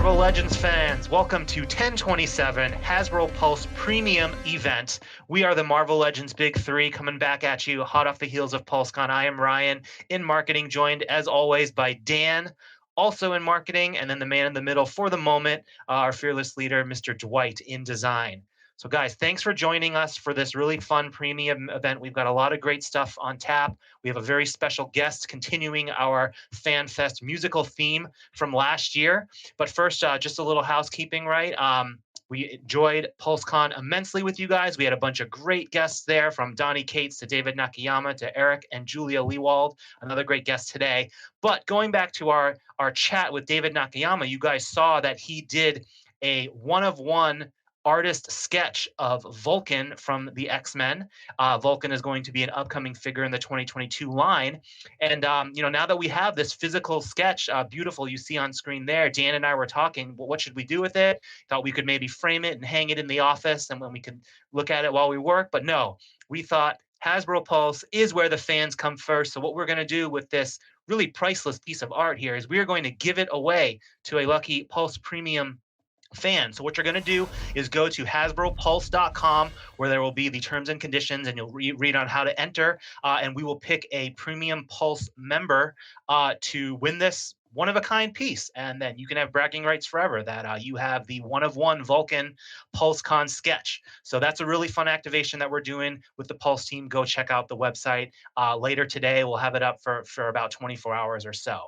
Marvel Legends fans, welcome to 1027 Hasbro Pulse Premium event. We are the Marvel Legends Big Three coming back at you hot off the heels of PulseCon. I am Ryan in marketing, joined as always by Dan, also in marketing, and then the man in the middle for the moment, our fearless leader, Mr. Dwight in design. So guys, thanks for joining us for this really fun premium event. We've got a lot of great stuff on tap. We have a very special guest continuing our Fan Fest musical theme from last year. But first, just a little housekeeping, right? We enjoyed PulseCon immensely with you guys. We had a bunch of great guests there, from Donnie Cates to David Nakayama to Eric and Julia Leewald, another great guest today. But going back to our chat with David Nakayama, you guys saw that he did a one-of-one artist sketch of Vulcan from the X-Men. Vulcan is going to be an upcoming figure in the 2022 line. And, now that we have this physical sketch, beautiful, you see on screen there, Dan and I were talking, well, what should we do with it? Thought we could maybe frame it and hang it in the office, and when we could look at it while we work. But no, we thought Hasbro Pulse is where the fans come first. So what we're going to do with this really priceless piece of art here is we're going to give it away to a lucky Pulse Premium fan. So what you're going to do is go to hasbropulse.com, where there will be the terms and conditions, and you'll read on how to enter, and we will pick a Premium Pulse member to win this one-of-a-kind piece, and then you can have bragging rights forever that you have the one-of-one Vulcan PulseCon sketch. So that's a really fun activation that we're doing with the Pulse team. Go check out the website later today. We'll have it up for about 24 hours or so.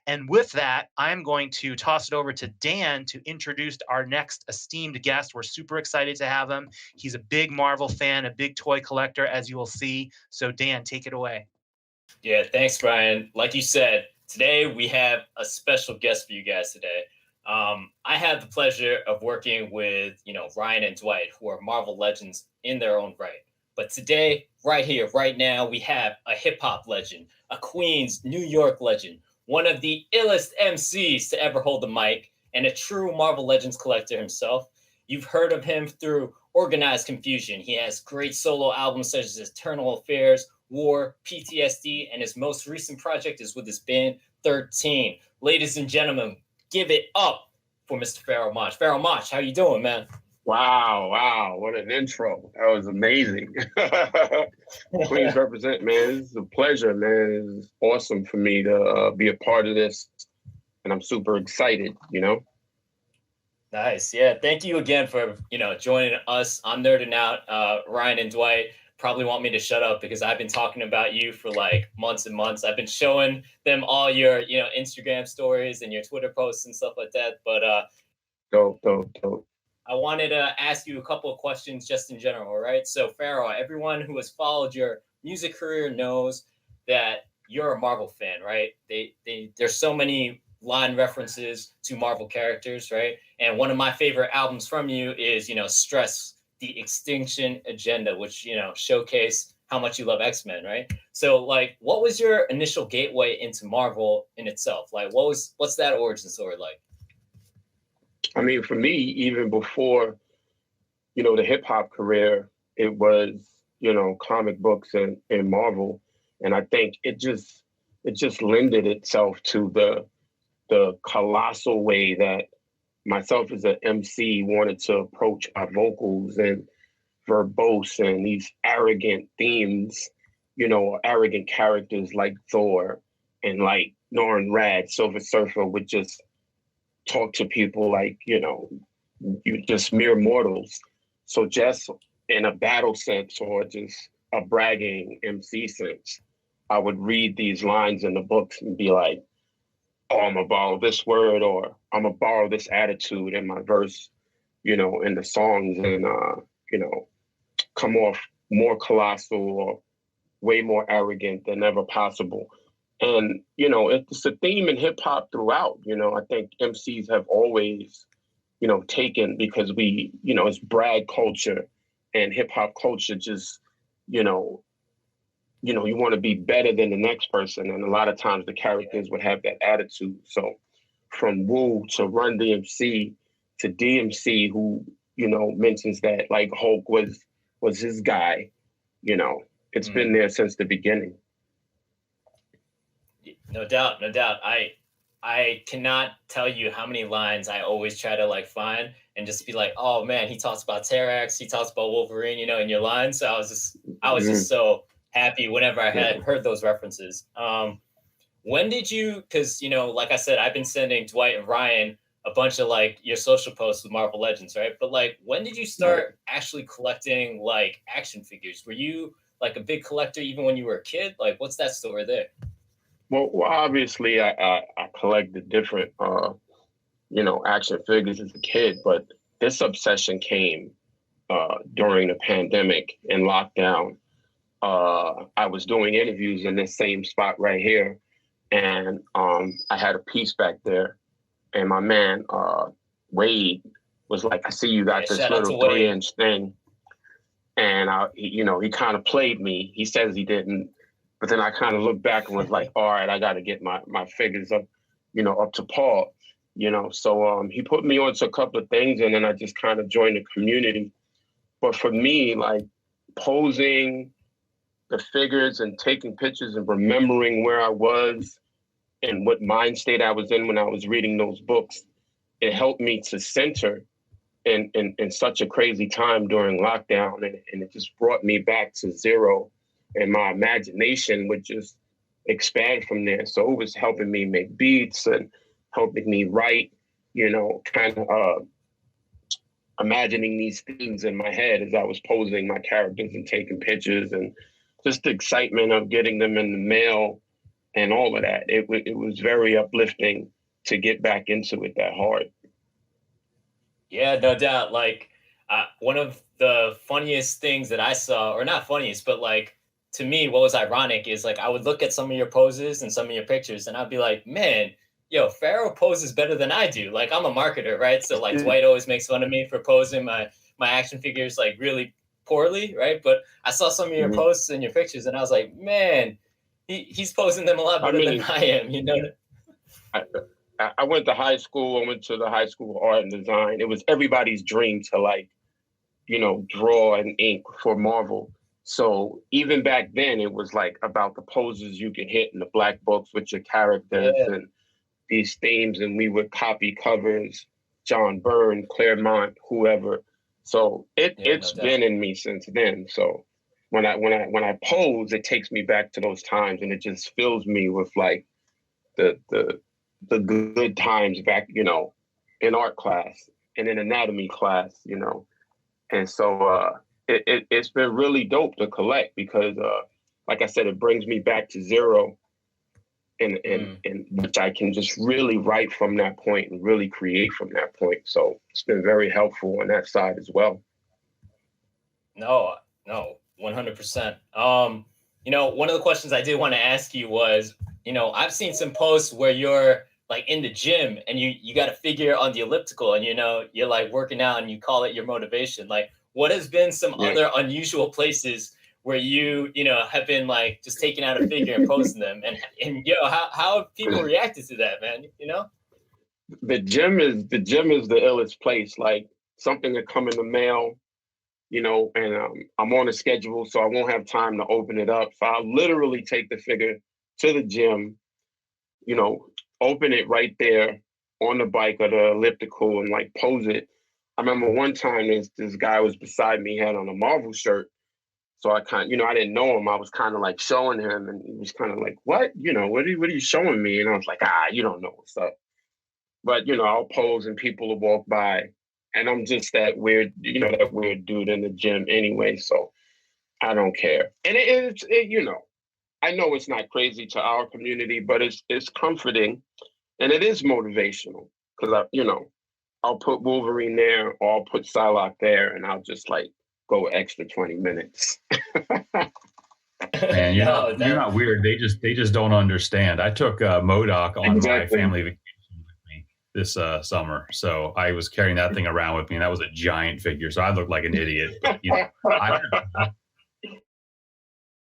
And with that, I'm going to toss it over to Dan to introduce our next esteemed guest. We're super excited to have him. He's a big Marvel fan, a big toy collector, as you will see. So Dan, take it away. Yeah, thanks, Brian. Like you said, today we have a special guest for you guys today. I have the pleasure of working with, Ryan and Dwight, who are Marvel legends in their own right. But today, right here, right now, we have a hip hop legend, a Queens, New York legend, one of the illest MCs to ever hold the mic, and a true Marvel Legends collector himself. You've heard of him through Organized Confusion. He has great solo albums such as Eternal Affairs, War, PTSD, and his most recent project is with his band 13. Ladies and gentlemen, give it up for Mr. Pharoahe Monch. Pharoahe Monch, how you doing, man? Wow, what an intro. That was amazing. Queens represent, man. It's a pleasure, man. It's awesome for me to be a part of this, and I'm super excited, Nice. Yeah, thank you again for, joining us. I'm nerding out. Ryan and Dwight probably want me to shut up because I've been talking about you for like months and months. I've been showing them all your, Instagram stories and your Twitter posts and stuff like that. But dope. I wanted to ask you a couple of questions just in general, all right? So Pharoahe, everyone who has followed your music career knows that you're a Marvel fan, right? There's so many line references to Marvel characters, right? And one of my favorite albums from you is, Stress, The Extinction Agenda, which, showcase how much you love X-Men, right? So like, what was your initial gateway into Marvel in itself? Like, what's that origin story like? I mean, for me, even before, the hip hop career, it was, comic books and Marvel. And I think it just lended itself to the colossal way that myself as an MC wanted to approach our vocals and verbose and these arrogant themes, arrogant characters like Thor and like Norrin Rad, Silver Surfer would just talk to people like, you just mere mortals. So just in a battle sense or just a bragging MC sense, I would read these lines in the books and be like, oh, I'm gonna borrow this word, or I'm gonna borrow this attitude in my verse, in the songs, and come off more colossal or way more arrogant than ever possible. And it's a theme in hip hop throughout. I think MCs have always, taken, because we, it's brag culture and hip hop culture. Just, you want to be better than the next person. And a lot of times the characters would have that attitude. So from Wu to Run DMC to DMC, who, mentions that like Hulk was his guy, it's been there since the beginning. No doubt. I I cannot tell you how many lines I always try to like find and just be like, oh man, he talks about Terrax, he talks about Wolverine, you know, in your lines. So I was just so happy whenever I had heard those references. When did you, because, you know, like I said, I've been sending Dwight and Ryan a bunch of like your social posts with Marvel Legends, right? But like, when did you start actually collecting like action figures? Were you like a big collector even when you were a kid? Like, what's that story there? Well, obviously, I collected different, you know, action figures as a kid, but this obsession came during the pandemic and lockdown. I was doing interviews in this same spot right here, and I had a piece back there, and my man Wade was like, "I see you got this little 3-inch thing," and you know, he kind of played me. He says he didn't. But then I kind of looked back and was like, all right, I got to get my figures up, you know, up to par, you know. So he put me onto a couple of things, and then I just kind of joined the community. But for me, like posing the figures and taking pictures and remembering where I was and what mind state I was in when I was reading those books, it helped me to center in such a crazy time during lockdown. And it just brought me back to zero. And my imagination would just expand from there. So it was helping me make beats and helping me write, you know, kind of imagining these things in my head as I was posing my characters and taking pictures, and just the excitement of getting them in the mail and all of that. It was very uplifting to get back into it that hard. Yeah, no doubt. Like one of the funniest things that I saw, or not funniest, but like, to me, what was ironic is like I would look at some of your poses and some of your pictures, and I'd be like, man, yo, Pharoahe poses better than I do. Like, I'm a marketer, right? So like Dwight always makes fun of me for posing my action figures like really poorly, right? But I saw some of your posts and your pictures, and I was like, man, he's posing them a lot better than I am, you know? I went to high school. I went to the High School of Art and Design. It was everybody's dream to like, you know, draw and ink for Marvel. So even back then, it was like about the poses you could hit in the black books with your characters and these themes, and we would copy covers, John Byrne, Claremont, whoever. So it's been in me since then. So when I pose, it takes me back to those times, and it just fills me with like the good times back, you know, in art class and in anatomy class, you know, and so. It's been really dope to collect because, like I said, it brings me back to zero, and which I can just really write from that point and really create from that point. So it's been very helpful on that side as well. No, 100%. You know, one of the questions I did want to ask you was, you know, I've seen some posts where you're like in the gym and you got a figure on the elliptical, and you know you're like working out and you call it your motivation. Like, what has been some other unusual places where you know, have been like just taking out a figure and posting them, and how have people reacted to that, man? You know, the gym is the illest place. Like something that come in the mail, you know, and I'm on a schedule, so I won't have time to open it up. So I'll literally take the figure to the gym, you know, open it right there on the bike or the elliptical and like pose it. I remember one time this guy was beside me, had on a Marvel shirt. So I kind of, you know, I didn't know him. I was kind of like showing him, and he was kind of like, what? You know, what are you showing me? And I was like, you don't know what's up. But, you know, I'll pose and people will walk by. And I'm just that weird, you know, that weird dude in the gym anyway. So I don't care. And it's you know, I know it's not crazy to our community, but it's comforting, and it is motivational because you know, I'll put Wolverine there, or I'll put Psylocke there, and I'll just like go extra 20 minutes. Man, you're not weird. They just don't understand. I took MODOK on my family vacation with me this summer, so I was carrying that thing around with me, and that was a giant figure. So I looked like an idiot. But, you know,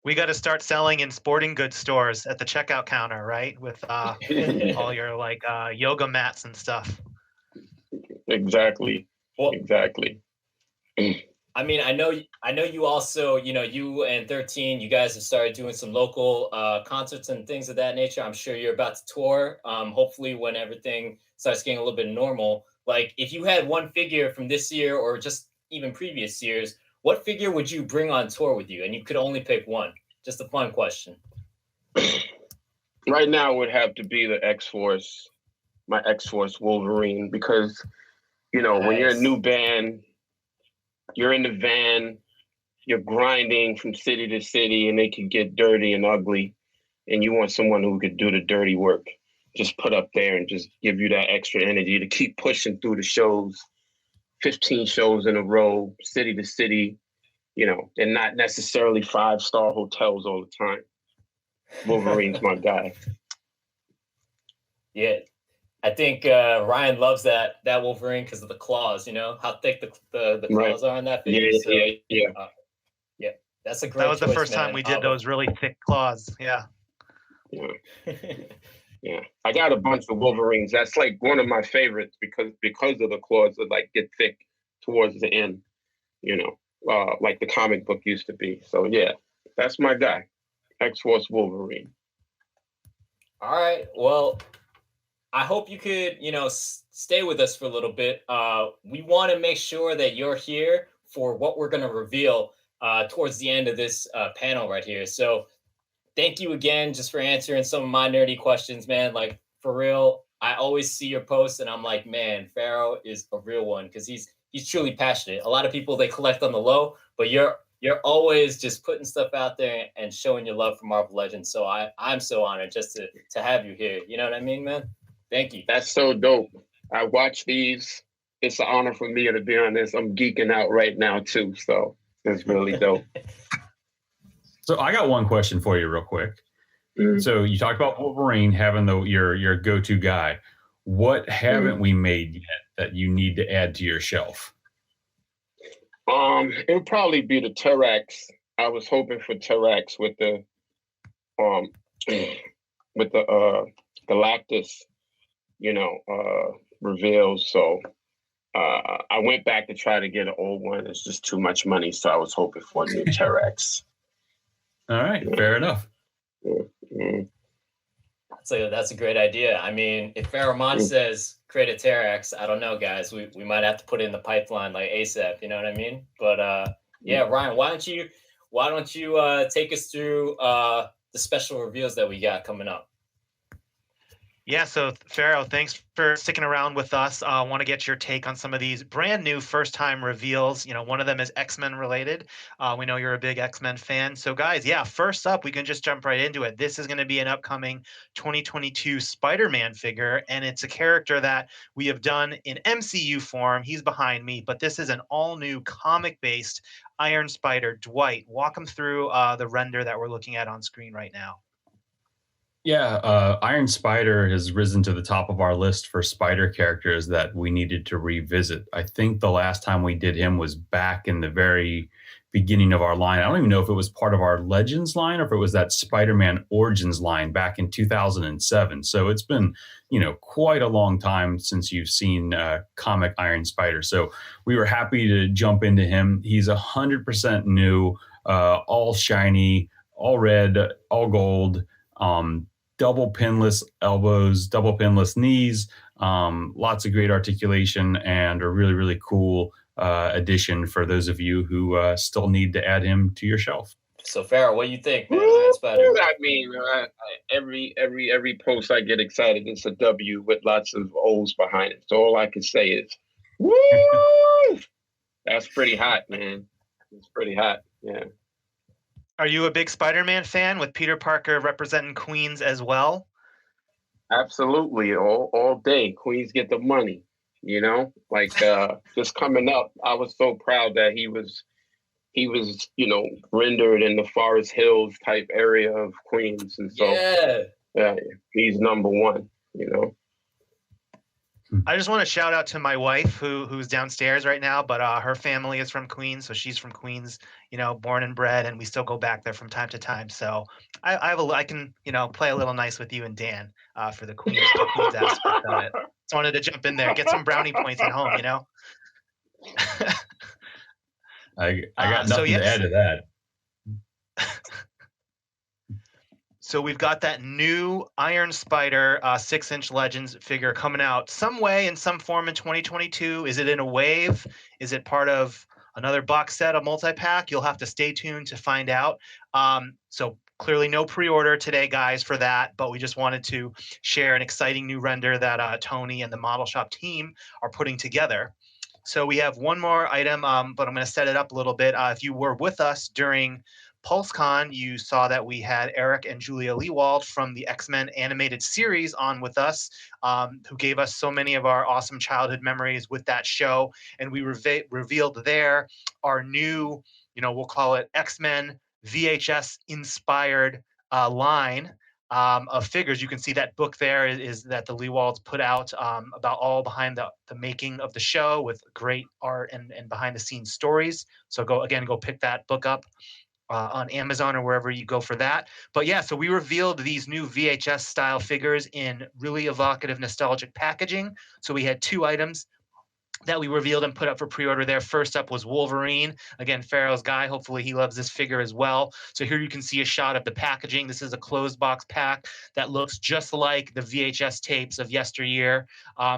we got to start selling in sporting goods stores at the checkout counter, right? With all your like yoga mats and stuff. Exactly. Exactly. I mean, I know you also, you and 13, you guys have started doing some local concerts and things of that nature. I'm sure you're about to tour. Hopefully, when everything starts getting a little bit normal. Like, if you had one figure from this year or just even previous years, what figure would you bring on tour with you? And you could only pick one. Just a fun question. Right now, it would have to be the X-Force, my X-Force Wolverine, because, when you're a new band, you're in the van, you're grinding from city to city, and they can get dirty and ugly, and you want someone who could do the dirty work, just put up there and just give you that extra energy to keep pushing through the shows, 15 shows in a row, city to city, and not necessarily 5-star hotels all the time. Wolverine's my guy. Yeah. I think Ryan loves that Wolverine because of the claws, how thick the claws are on that figure. Yeah. Yeah, that's a great That was the choice, first time we did those really thick claws. Yeah. Yeah. I got a bunch of Wolverines. That's like one of my favorites because of the claws that like get thick towards the end, like the comic book used to be. So yeah, that's my guy, X-Force Wolverine. All right. Well, I hope you could, stay with us for a little bit. We want to make sure that you're here for what we're going to reveal towards the end of this panel right here. So thank you again just for answering some of my nerdy questions, man. Like, for real, I always see your posts and I'm like, man, Pharaoh is a real one because he's truly passionate. A lot of people, they collect on the low, but you're always just putting stuff out there and showing your love for Marvel Legends. So I'm so honored just to have you here. You know what I mean, man? Thank you. That's so dope. I watch these. It's an honor for me to be on this. I'm geeking out right now too. So it's really dope. So I got one question for you real quick. Mm-hmm. So you talked about Wolverine having your go-to guy. What haven't we made yet that you need to add to your shelf? It would probably be the T-Rex. I was hoping for T-Rex with the Galactus, reveals. So I went back to try to get an old one. It's just too much money. So I was hoping for a new T-Rex. All right, fair enough. Mm-hmm. So that's a great idea. I mean, if Pharoahe Monch says create a T-Rex, I don't know, guys. We might have to put it in the pipeline like ASAP. You know what I mean? But yeah, Ryan, why don't you take us through the special reveals that we got coming up? Yeah, so Pharaoh, thanks for sticking around with us. I want to get your take on some of these brand new first-time reveals. One of them is X-Men related. We know you're a big X-Men fan. So guys, yeah, first up, we can just jump right into it. This is going to be an upcoming 2022 Spider-Man figure, and it's a character that we have done in MCU form. He's behind me, but this is an all-new comic-based Iron Spider. Dwight, walk him through the render that we're looking at on screen right now. Yeah, Iron Spider has risen to the top of our list for spider characters that we needed to revisit. I think the last time we did him was back in the very beginning of our line. I don't even know if it was part of our Legends line or if it was that Spider-Man Origins line back in 2007. So it's been, quite a long time since you've seen comic Iron Spider. So we were happy to jump into him. He's 100% new, all shiny, all red, all gold. Double pinless elbows, double pinless knees, lots of great articulation, and a really, really cool addition for those of you who still need to add him to your shelf. So, Pharoahe, what do you think, man? I mean, every post I get excited, it's a W with lots of O's behind it. So all I can say is, woo! That's pretty hot, man. It's pretty hot, yeah. Are you a big Spider-Man fan with Peter Parker representing Queens as well? Absolutely, all day. Queens get the money, just coming up. I was so proud that he was, rendered in the Forest Hills type area of Queens. And so yeah, he's number one, I just want to shout out to my wife who's downstairs right now, but her family is from Queens, so she's from Queens, born and bred, and we still go back there from time to time. So I can play a little nice with you and Dan for the Queens aspect of it. Just wanted to jump in there, get some brownie points at home, I got nothing to add to that. So we've got that new Iron Spider 6-inch Legends figure coming out some way in some form in 2022. Is it in a wave? Is it part of another box set, a multi-pack? You'll have to stay tuned to find out. So clearly no pre-order today, guys, for that, but we just wanted to share an exciting new render that Tony and the Model Shop team are putting together. So we have one more item, but I'm going to set it up a little bit. If you were with us during PulseCon, you saw that we had Eric and Julia Leewald from the X-Men animated series on with us, who gave us so many of our awesome childhood memories with that show. And we revealed there our new, we'll call it X-Men VHS inspired line of figures. You can see that book there is that the Leewalds put out about all behind the making of the show with great art and behind the scenes stories. So go pick that book up on Amazon or wherever you go for that. But yeah, so we revealed these new VHS style figures in really evocative, nostalgic packaging. So we had two items that we revealed and put up for pre-order there. First up was Wolverine. Again, Pharoahe's guy. Hopefully he loves this figure as well. So here you can see a shot of the packaging. This is a closed box pack that looks just like the VHS tapes of yesteryear.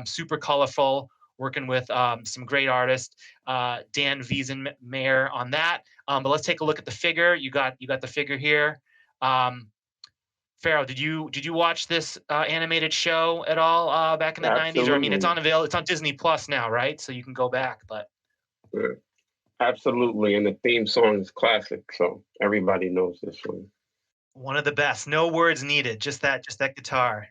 Super colorful, working with some great artists, Dan Wiesenmayer on that. But let's take a look at the figure. You got the figure here. Pharoahe, did you watch this animated show at all back in the 90s? Or I mean, it's on Disney Plus now, right? So you can go back, but absolutely. And the theme song is classic, so everybody knows this one. One of the best. No words needed. Just that guitar.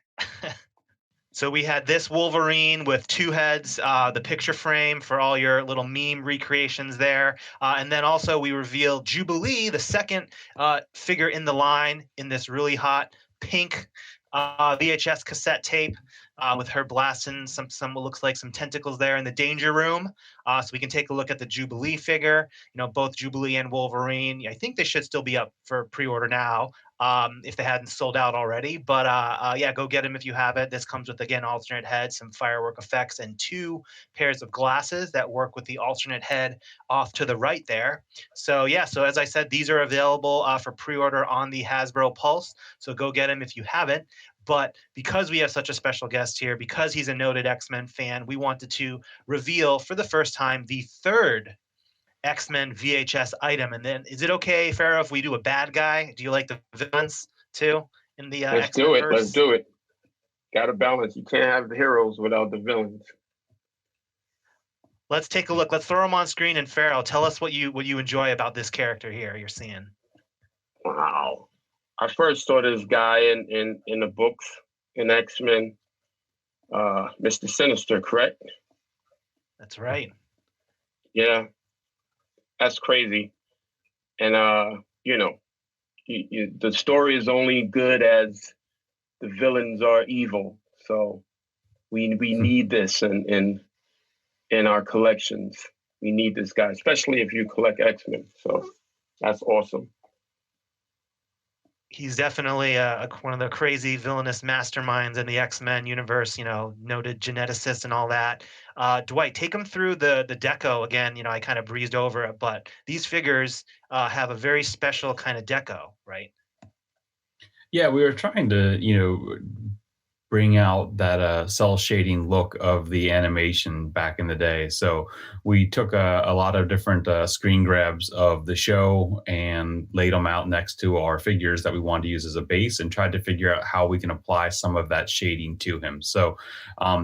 So we had this Wolverine with two heads, the picture frame for all your little meme recreations there. And then also we revealed Jubilee, the second figure in the line in this really hot pink VHS cassette tape with her blasting some what looks like some tentacles there in the danger room. So we can take a look at the Jubilee figure. Both Jubilee and Wolverine. I think they should still be up for pre-order now. If they hadn't sold out already. But yeah, go get them if you have it. This comes with, again, alternate head, some firework effects, and two pairs of glasses that work with the alternate head off to the right there. So yeah, so as I said, these are available for pre-order on the Hasbro Pulse. So go get them if you haven't. But because we have such a special guest here, because he's a noted X-Men fan, we wanted to reveal for the first time the third X-Men VHS item. And then is it okay, Pharoahe, if we do a bad guy? Do you like the villains too in the Let's X-Men do it. verse? Let's do it. Got to balance. You can't have the heroes without the villains. Let's take a look. Let's throw them on screen. And Pharoahe, tell us what you enjoy about this character here you're seeing. Wow. I first saw this guy in the books in X-Men, Mr. Sinister, correct? That's right. Yeah. That's crazy. And, the story is only good as the villains are evil. So we need this in our collections. We need this guy, especially if you collect X-Men. So that's awesome. He's definitely one of the crazy villainous masterminds in the X-Men universe, noted geneticist and all that. Dwight, take him through the deco again. I kind of breezed over it, but these figures have a very special kind of deco, right? Yeah, we were trying to, bring out that cell shading look of the animation back in the day. So we took a lot of different screen grabs of the show and laid them out next to our figures that we wanted to use as a base and tried to figure out how we can apply some of that shading to him. So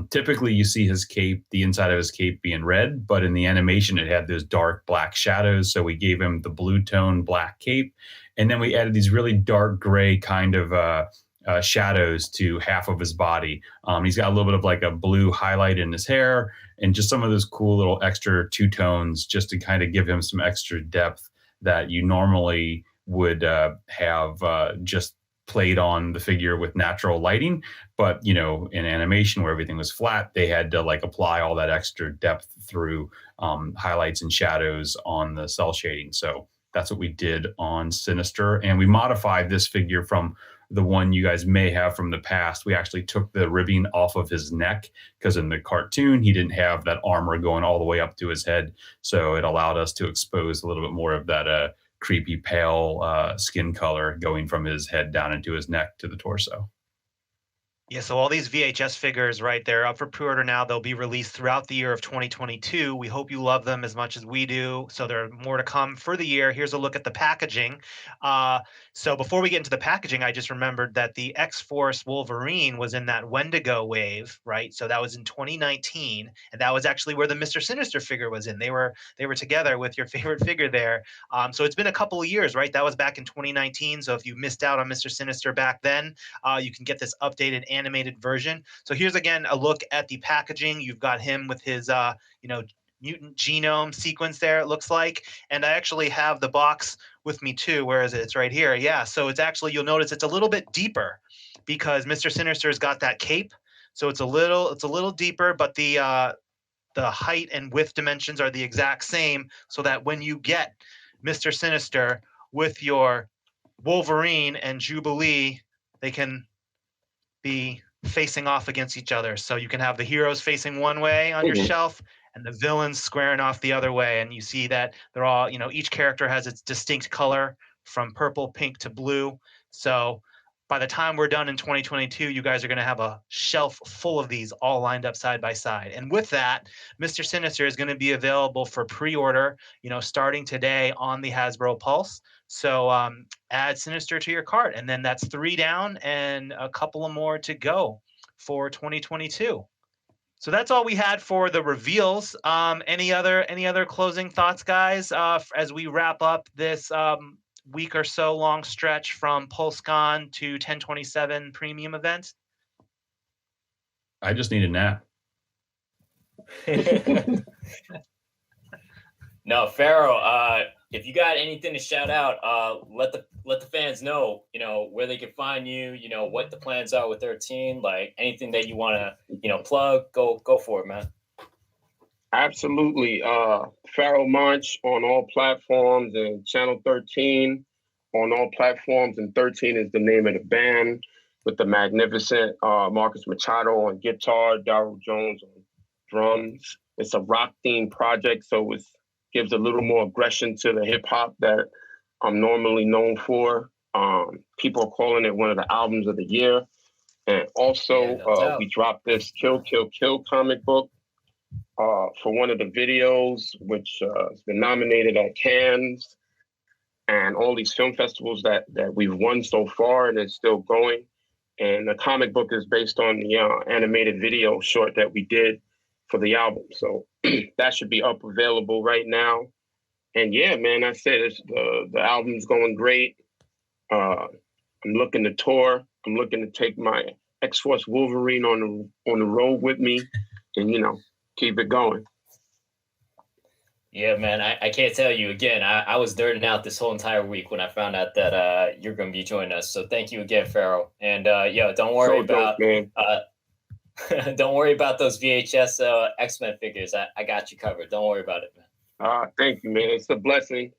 typically you see his cape, the inside of his cape being red, but in the animation it had those dark black shadows. So we gave him the blue tone black cape, and then we added these really dark gray kind of shadows to half of his body. He's got a little bit of like a blue highlight in his hair and just some of those cool little extra two tones just to kind of give him some extra depth that you normally would have just played on the figure with natural lighting. But, in animation where everything was flat, they had to like apply all that extra depth through highlights and shadows on the cell shading. So That's what we did on Sinister. And we modified this figure from the one you guys may have from the past. We actually took the ribbing off of his neck because in the cartoon, he didn't have that armor going all the way up to his head. So it allowed us to expose a little bit more of that creepy pale skin color going from his head down into his neck to the torso. Yeah, so all these VHS figures, right, they're up for pre-order now. They'll be released throughout the year of 2022. We hope you love them as much as we do. So there are more to come for the year. Here's a look at the packaging. So before we get into the packaging, I just remembered that the X-Force Wolverine was in that Wendigo wave, right? So that was in 2019, and that was actually where the Mr. Sinister figure was in. They were together with your favorite figure there. So it's been a couple of years, right? That was back in 2019. So if you missed out on Mr. Sinister back then, you can get this updated animated version. So here's again a look at the packaging. You've got him with his mutant genome sequence there, it looks like. And I actually have the box with me too. Where is it? It's right here. Yeah. So it's actually, you'll notice it's a little bit deeper because Mr. Sinister's got that cape. So it's a little deeper, but the height and width dimensions are the exact same, so that when you get Mr. Sinister with your Wolverine and Jubilee, they can be facing off against each other. So you can have the heroes facing one way on your shelf and the villains squaring off the other way. And you see that they're all, each character has its distinct color from purple, pink to blue. So by the time we're done in 2022, you guys are going to have a shelf full of these all lined up side by side. And with that, Mr. Sinister is going to be available for pre-order, starting today on the Hasbro Pulse. So add Sinister to your cart, and then that's 3 down and a couple of more to go for 2022. So that's all we had for the reveals. Any other closing thoughts, guys, as we wrap up this week or so long stretch from PulseCon to 1027 Premium event? I just need a nap. No, Pharaoh, if you got anything to shout out, let the fans know, where they can find you, what the plans are with their team, like anything that you want to, plug, go for it, man. Absolutely. Pharoahe Monch on all platforms, and Channel 13 on all platforms, and 13 is the name of the band, with the magnificent Marcus Machado on guitar, Darryl Jones on drums. It's a rock-themed project, so it gives a little more aggression to the hip-hop that I'm normally known for. People are calling it one of the albums of the year. And also, we dropped this Kill, Kill, Kill comic book for one of the videos, which has been nominated at Cannes and all these film festivals that we've won so far, and it's still going. And the comic book is based on the animated video short that we did for the album. So that should be up available right now. And yeah, man, I said the album's going great. I'm looking to tour. I'm looking to take my X-Force Wolverine on the road with me and, keep it going. Yeah, man, I can't tell you again. I was nerding out this whole entire week when I found out that you're going to be joining us. So thank you again, Pharoahe. And don't worry about don't worry about those VHS X-Men figures. I got you covered. Don't worry about it, man. Thank you, man. It's a blessing.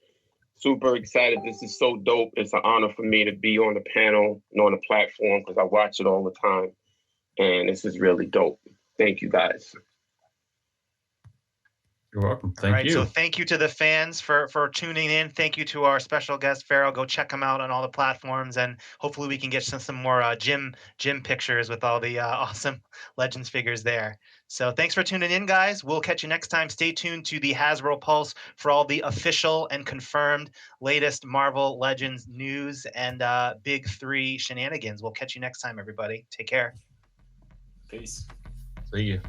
Super excited. This is so dope. It's an honor for me to be on the panel and on the platform because I watch it all the time. And this is really dope. Thank you, guys. You're welcome. Thank you. So thank you to the fans for tuning in. Thank you to our special guest, Pharoahe. Go check him out on all the platforms, and hopefully we can get some more gym pictures with all the awesome Legends figures there. So thanks for tuning in, guys. We'll catch you next time. Stay tuned to the Hasbro Pulse for all the official and confirmed latest Marvel Legends news and Big 3 shenanigans. We'll catch you next time, everybody. Take care. Peace. See you.